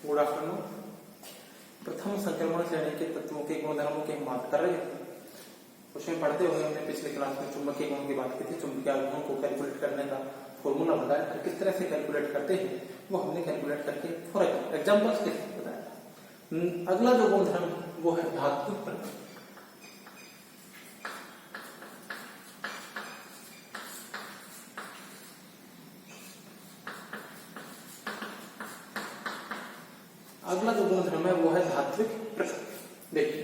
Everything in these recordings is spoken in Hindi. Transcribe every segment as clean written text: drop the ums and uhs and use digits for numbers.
Good afternoon. प्रथम संक्रमण श्रेणी के तत्वों के गुणधर्मों की हम बात कर रहे थे। उसमें पढ़ते हुए हमने पिछले क्लास में चुंबकीय गुण की बात की थी। चुंबकीय आघूर्ण को कैलकुलेट करने का फॉर्मूला बताया था, किस तरह से कैलकुलेट करते हैं वो हमने कैलकुलेट करके फॉर एग्जाम्पल्स के साथ बताया था। अगला जो गुणधर्म वो है धातु प्रकृति। अगला जो गुणधर्म है वो है धात्विक प्रकृति। देखिए,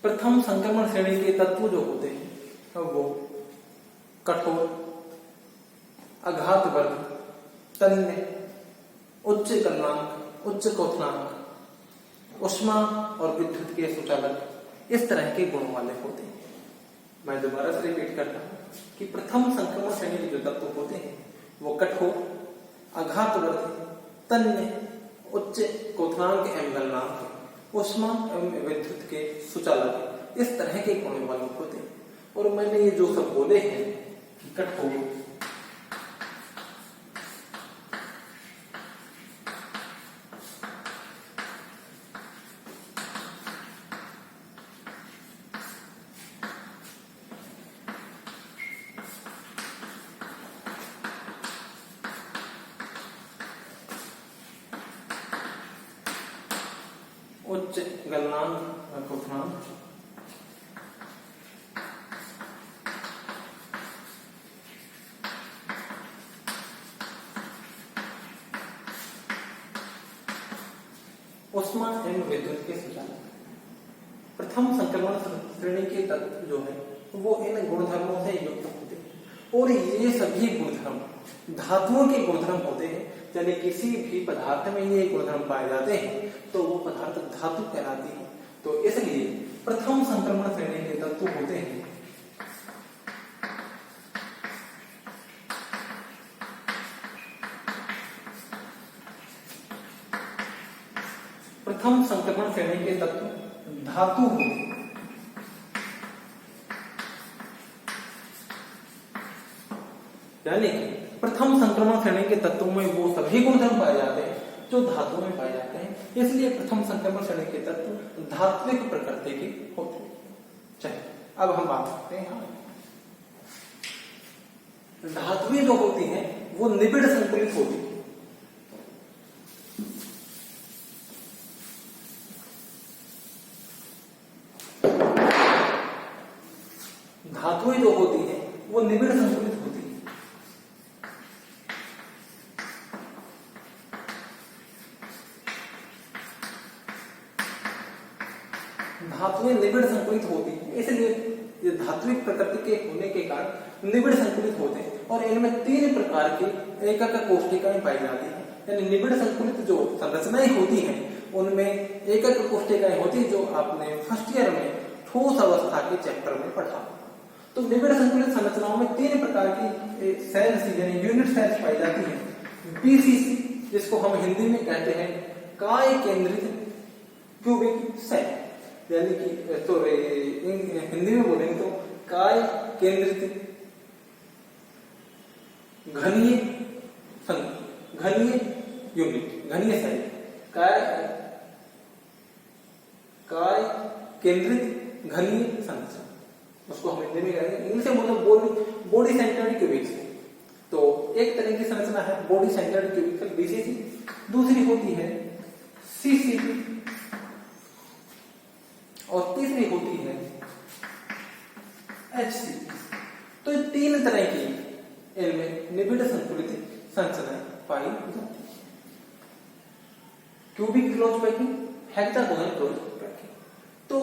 प्रथम संक्रमण श्रेणी के तत्व जो होते हैं वो कठोर, आघातवर्ग, तन्य, उच्च गलनांक, उच्च क्वथनांक, ऊष्मा और विद्युत के सुचालक, इस तरह के गुणों वाले होते हैं। मैं दोबारा से रिपीट करता हूं कि प्रथम संक्रमण श्रेणी के जो तत्व होते हैं वो कठोर, आघातवर्ग, तन्य, उच्च क्वथनांक एवं गलनांक, ऊष्मा एवं विद्युत के सुचालक, इस तरह के गुणों वाले होते हैं। और मैंने ये जो सब बोले हैं कि कठोर, उच्च गलनांक और क्वथनांक, ऊष्मा एवं विद्युत के सुचालक। प्रथम संक्रमण श्रेणी के तत्व जो है वो इन गुणधर्मों से युक्त होते हैं। और ये सभी गुणधर्म धातुओं के गुणधर्म होते हैं। यानी किसी भी पदार्थ में ये गुणधर्म पाए जाते हैं तो वो पदार्थ धातु कहलाती है। तो इसलिए प्रथम संक्रमण श्रेणी के तत्व होते हैं प्रथम संक्रमण श्रेणी के तत्व धातु होते हैं। यानी प्रथम संक्रमण श्रेणी के तत्वों में वो सभी गुणधर्म पाए जाते हैं जो धातु में पाए जाते हैं। इसलिए प्रथम संक्रमण श्रेणी के तत्व धात्विक प्रकृति के होते हैं। चलिए अब हम बात करते हैं धातुएं जो होती हैं वो निबिड़ संकुलित होती है। धातुएं जो होती हैं वो निबिड़ संकुलित होती है। धातुएं निबिड़ संकुलित होती है, इसलिए ये धात्विक प्रकृति के होने के कारण निबिड़ संकुलित होते हैं। और इनमें तीन प्रकार की एकक कोष्ठिकाएं पाई जाती हैं। यानी निबिड़ संकुलित जो संरचनाएं होती हैं उनमें एकक कोष्ठिकाएं होती है जो आपने फर्स्ट ईयर में ठोस अवस्था के चैप्टर में पढ़ा। तो निबिड़ संकुलित संरचनाओं में तीन प्रकार की सेल्स यानी यूनिट सेल्स पाई जाती हैं। बीसीसी, जिसको हम हिंदी में कहते हैं काय केंद्रित क्यूबिक सेल, यानी कि तो हिंदी में बोलेंगे तो काय केंद्रित घनीय यूनिट, घनीय सेल, काय केंद्रित घनीय संरचना, उसको हम हिंदी में कहेंगे। इंग्लिश में मतलब बॉडी सेंटर्ड क्यूबिक सेल। तो एक तरह की संरचना है body centred cubic cell BCC, दूसरी होती है सीसीपी और तीसरी होती है एचसीपी। तो ये तीन तरह की इनमें निबिड़ संकुलित संरचनाएं पाई जाती है। Cubic close packing, hexagonal close packing. तो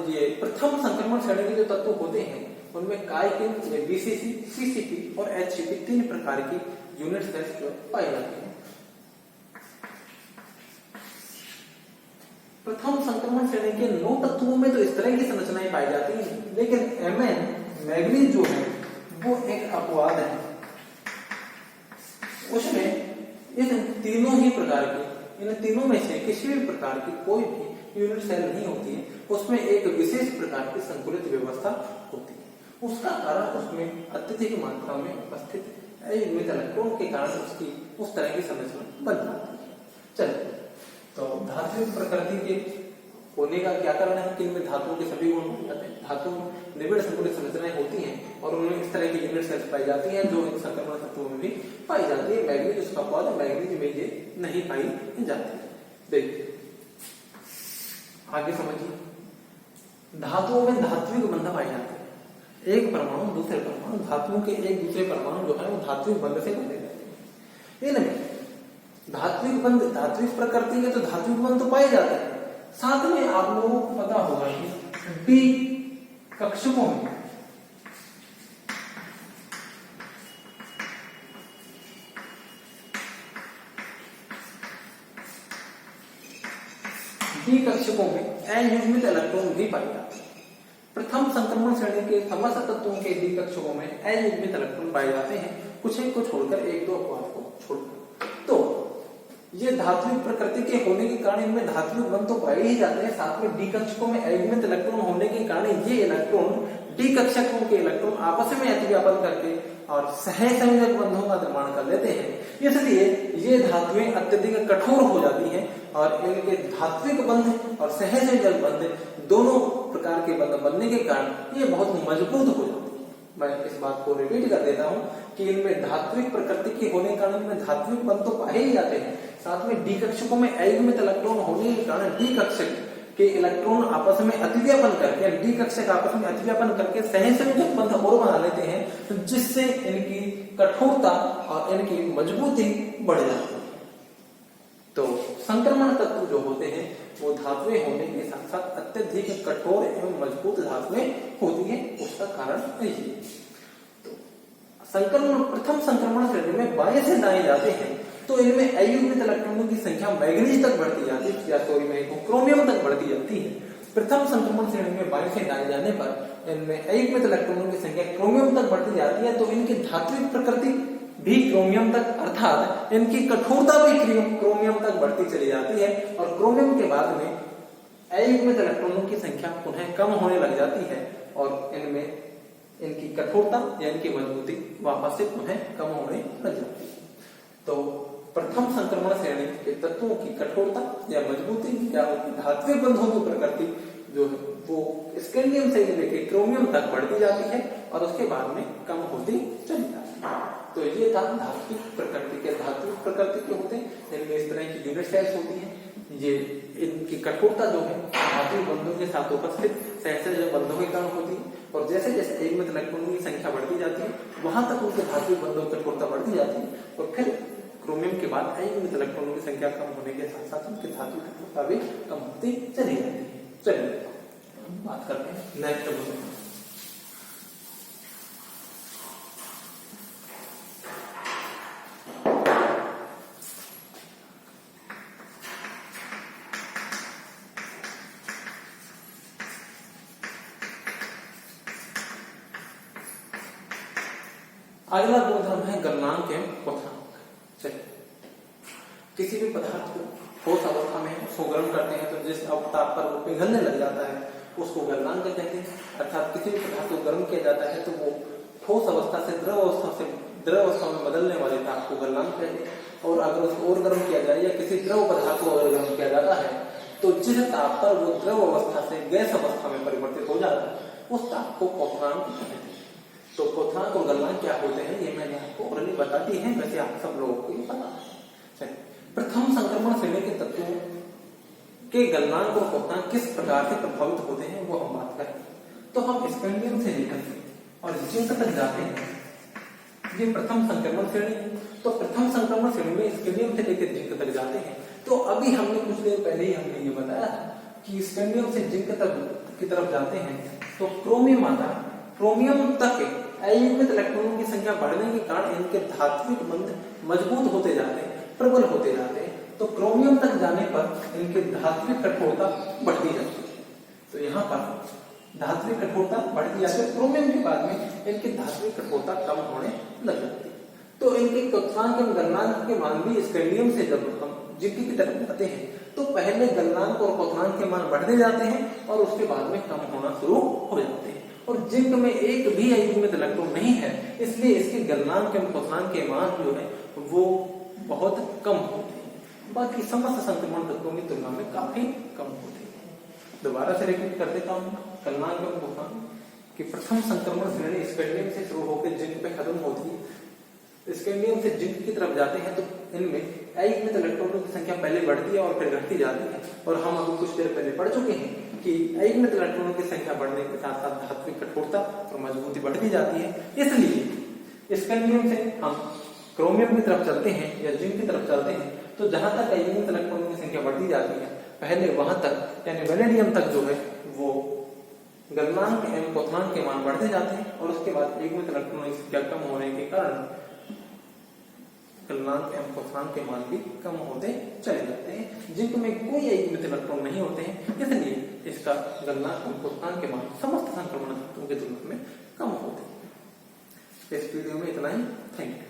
ये प्रथम संक्रमण श्रेणी के जो तत्व होते हैं उनमें काय केंद्र, बीसीसी, सीसीपी और एचसीपी तीन प्रकार की यूनिट सेल्स जो पाई जाती है। प्रथम संक्रमण श्रेणी के 9 तत्वों में तो इस तरह की संरचनाएं पाई जाती हैं, लेकिन एमएन मैग्नीज जो है वो एक अपवाद है। उसमें इन तीनों ही प्रकार की, इन तीनों में से किसी भी प्रकार की कोई भी यूनिट सेल नहीं होती है। उसमें एक विशेष प्रकार की संकुलित व्यवस्था होती है। उसका कारण उसमें अत्यधिक मात्रा में उपस्थित अयुग्मित इलेक्ट्रॉन के कारण उसकी उस तरह की संरचना बन जाती है। चलिए, तो धात्विक प्रकृति के होने का क्या कारण है कि इनमें धातुओं के सभी गुण हो जाते हैं। धातु निबिड़ संकुलित संरचनाएं होती हैं और उनमें इस तरह की यूनिट सेल्स पाई जाती हैं जो इन संक्रमण तत्वों में भी पाई जाती है। मैग्नीज उसका पद है, मैग्नीज में ये नहीं पाई जाती है। देखिए आगे समझिए, धातुओं में धात्विक बंध पाए जाते हैं। एक परमाणु दूसरे परमाणु, धातुओं के एक दूसरे परमाणु जो है वो धात्विक बंध से बंधे जाते हैं। इनमें धात्विक बंध, धात्विक प्रकृति के तो धात्विक बंध तो पाए जाते हैं, साथ में आप लोगों को पता होगा कि डी कक्षकों में डी कक्षकों में अयुग्मित इलेक्ट्रॉन भी पाए जाते हैं। प्रथम संक्रमण श्रेणी के समस्त तत्वों के डी कक्षकों में अयुग्मित इलेक्ट्रॉन पाए जाते हैं, कुछ एक को छोड़कर, एक दो अपवाद को छोड़कर। तो ये धात्विक प्रकृति के होने के कारण इनमें धात्विक बंध तो पाए ही जाते हैं, साथ में डी कक्षकों में अयुग्मित इलेक्ट्रॉन होने के कारण ये इलेक्ट्रॉन डी कक्षकों के इलेक्ट्रॉन आपस में अतिव्यापन करके और सहसंयोजक बंधों का निर्माण कर लेते हैं। इसलिए ये धातुएं अत्यधिक कठोर हो जाती हैं और इनके धात्विक बंध और सहसंयोजक बंध दोनों प्रकार के बंध बनने के कारण ये बहुत मजबूत हो जाती है। मैं इस बात को रिपीट कर देता हूं कि इनमें धात्विक प्रकृति के होने के कारण इनमें धात्विक बंध तो पाए ही जाते हैं, साथ में डी कक्षकों में अयुग्मित इलेक्ट्रॉन होने के कारण डी कक्षक के इलेक्ट्रॉन आपस में अतिव्यापन करके, डी कक्षक आपस में अतिव्यापन करके सहसंयोजक बंध और बना लेते हैं, जिससे इनकी कठोरता और इनकी मजबूती बढ़ जाती है। तो संक्रमण तत्व जो होते हैं वो धातुएं होने के साथ साथ अत्यधिक कठोर एवं मजबूत धातुएं होती है, उसका कारण ये। तो संक्रमण, प्रथम संक्रमण श्रेणी में बाएं से दाएं जाते हैं तो इनमें अयुग्मित इलेक्ट्रॉनों की संख्या मैग्नीज तक बढ़ती जाती है, या सॉरी मैं क्रोमियम तक बढ़ती जाती है। प्रथम संक्रमण श्रेणी में बाएं से दाएं जाने पर इनमें अयुग्मित इलेक्ट्रॉनों की संख्या क्रोमियम तक बढ़ती जाती है, तो इनकी धात्विक प्रकृति भी क्रोमियम तक, अर्थात इनकी कठोरता भी क्रोमियम तक बढ़ती चली जाती है और क्रोमियम के बाद में अयुग्मित इलेक्ट्रॉनों की संख्या पुनः कम होने लग जाती है और इनमें इनकी कठोरता या इनकी मजबूती वापस से पुनः कम होने लग जाती है। तो प्रथम संक्रमण श्रेणी के तत्वों की कठोरता या मजबूती या धात्विक बंधों की प्रकृति जो है वो स्कैंडियम से लेकर क्रोमियम तक बढ़ती जाती है और उसके बाद में कम होती चली जाती है। तो ये था धात्विक प्रकृति के। धात्विक प्रकृति के होते हैं इनमें इस तरह की यूनिट सेल्स होती है, ये इनकी कठोरता जो है धात्विक बंधों के साथ उपस्थित सहसंयोजक बंधों के कारण होती है और जैसे जैसे अयुग्मित इलेक्ट्रॉनों की संख्या बढ़ती जाती है वहां तक उनके धात्विक बंधों की कठोरता बढ़ती जाती है और फिर क्रोमियम के बाद अयुग्मित इलेक्ट्रॉनों की संख्या कम होने के साथ साथ उनकी धातु कठोरता भी कम होती चली जाती है। चलिए हम बात करते हैं नेक्स्ट मुद्दे। अगला गुणधर्म है गलनांक एवं क्वथनांक। चलिए, किसी भी पदार्थ को ठोस अवस्था में उसको गर्म करते हैं तो जिस ताप पर वो पिघलने लग जाता है उसको गलनांक कहते हैं। अर्थात किसी भी पदार्थ को गर्म किया जाता है तो वो ठोस अवस्था से द्रव अवस्था में बदलने वाले ताप को गलनांक कहते हैं। और अगर उसको और गर्म किया जाए या किसी द्रव पदार्थ को अगर गर्म किया जाता है तो जिस ताप पर वो द्रव अवस्था से गैस अवस्था में परिवर्तित हो जाता है उस ताप को क्वथनांक कहते हैं। तो क्वथनांक और गलनांक क्या होते हैं ये मैंने आपको ऑलरेडी बता दी है, वैसे आप सब लोगों को ये पता है। प्रथम संक्रमण श्रेणी के तत्वों के गलनांक और क्वथनांक किस प्रकार से प्रभावित होते हैं वो हम बात करें। तो हम स्कैंडियम से लेकर और जिंक तक जाते हैं, ये प्रथम संक्रमण श्रेणी है। तो प्रथम संक्रमण श्रेणी में स्कैंडियम से लेकर जिंक तक जाते हैं। तो अभी हमने कुछ देर पहले ही हमने ये बताया कि स्कैंडियम से जिंक तक की तरफ जाते हैं तो क्रोमियम आता है। क्रोमियम तक अयुग्मित इलेक्ट्रॉनों की संख्या बढ़ने के कारण इनके धात्विक बंध मजबूत होते जाते हैं, प्रबल होते जाते हैं। तो क्रोमियम तक जाने पर इनके धात्विक कठोरता बढ़ती जाती है। तो यहाँ पर धात्विक कठोरता बढ़ती जाती है, क्रोमियम के बाद में इनकी धात्विक कठोरता कम होने लग जाती है। तो इनके क्वथनांक एवं गलनांक के मान भी स्कैंडियम से जब हम जिंक की तरफ जाते हैं तो पहले गलनांक और क्वथनांक के मान बढ़ते जाते हैं और उसके बाद में कम होना शुरू हो जाते हैं। और जिंक में एक भी अयुग्मित इलेक्ट्रॉन नहीं है, इसलिए इसके गलनांक एवं क्वथनांक के मान जो है वो बहुत कम होते हैं, बाकी समस्त संक्रमण तत्वों की तुलना में काफी कम होते हैं। दोबारा से रिपीट कर देता हूँ, गलनांक एवं क्वथनांक कि प्रथम संक्रमण श्रेणी स्कैंडियम से शुरू होकर जिंक पे खत्म होती है। स्कैंडियम से जिंक की तरफ जाते हैं तो इनमें अयुग्मित इलेक्ट्रॉनों की संख्या पहले बढ़ती है और फिर घटती जाती है, और हम अभी कुछ देर पहले पढ़ चुके हैं कि अयुग्मित इलेक्ट्रॉनों की संख्या बढ़ने के साथ साथ धातु की कठोरता और मजबूती बढ़ती जाती है। इसलिए स्कैंडियम से हम क्रोमियम की तरफ चलते हैं या जिंक की तरफ चलते हैं तो जहां तक अयुग्मित इलेक्ट्रॉनों की संख्या बढ़ती जाती है, पहले वहां तक यानी वेनेडियम तक जो है वो गलनांक एवं क्वथनांक के मान बढ़ते जाते हैं, और उसके बाद अयुग्मित इलेक्ट्रॉनों की संख्या कम होने के कारण गलनांक एवं क्वथनांक के मान भी कम होते चले जाते हैं। जिंक में कोई अयुग्मित इलेक्ट्रॉन नहीं होते हैं, इसलिए इसका गलनांक एवं क्वथनांक के मान समस्त संक्रमण तत्वों की तुलना में कम होते हैं। इस वीडियो में इतना ही। Thank you.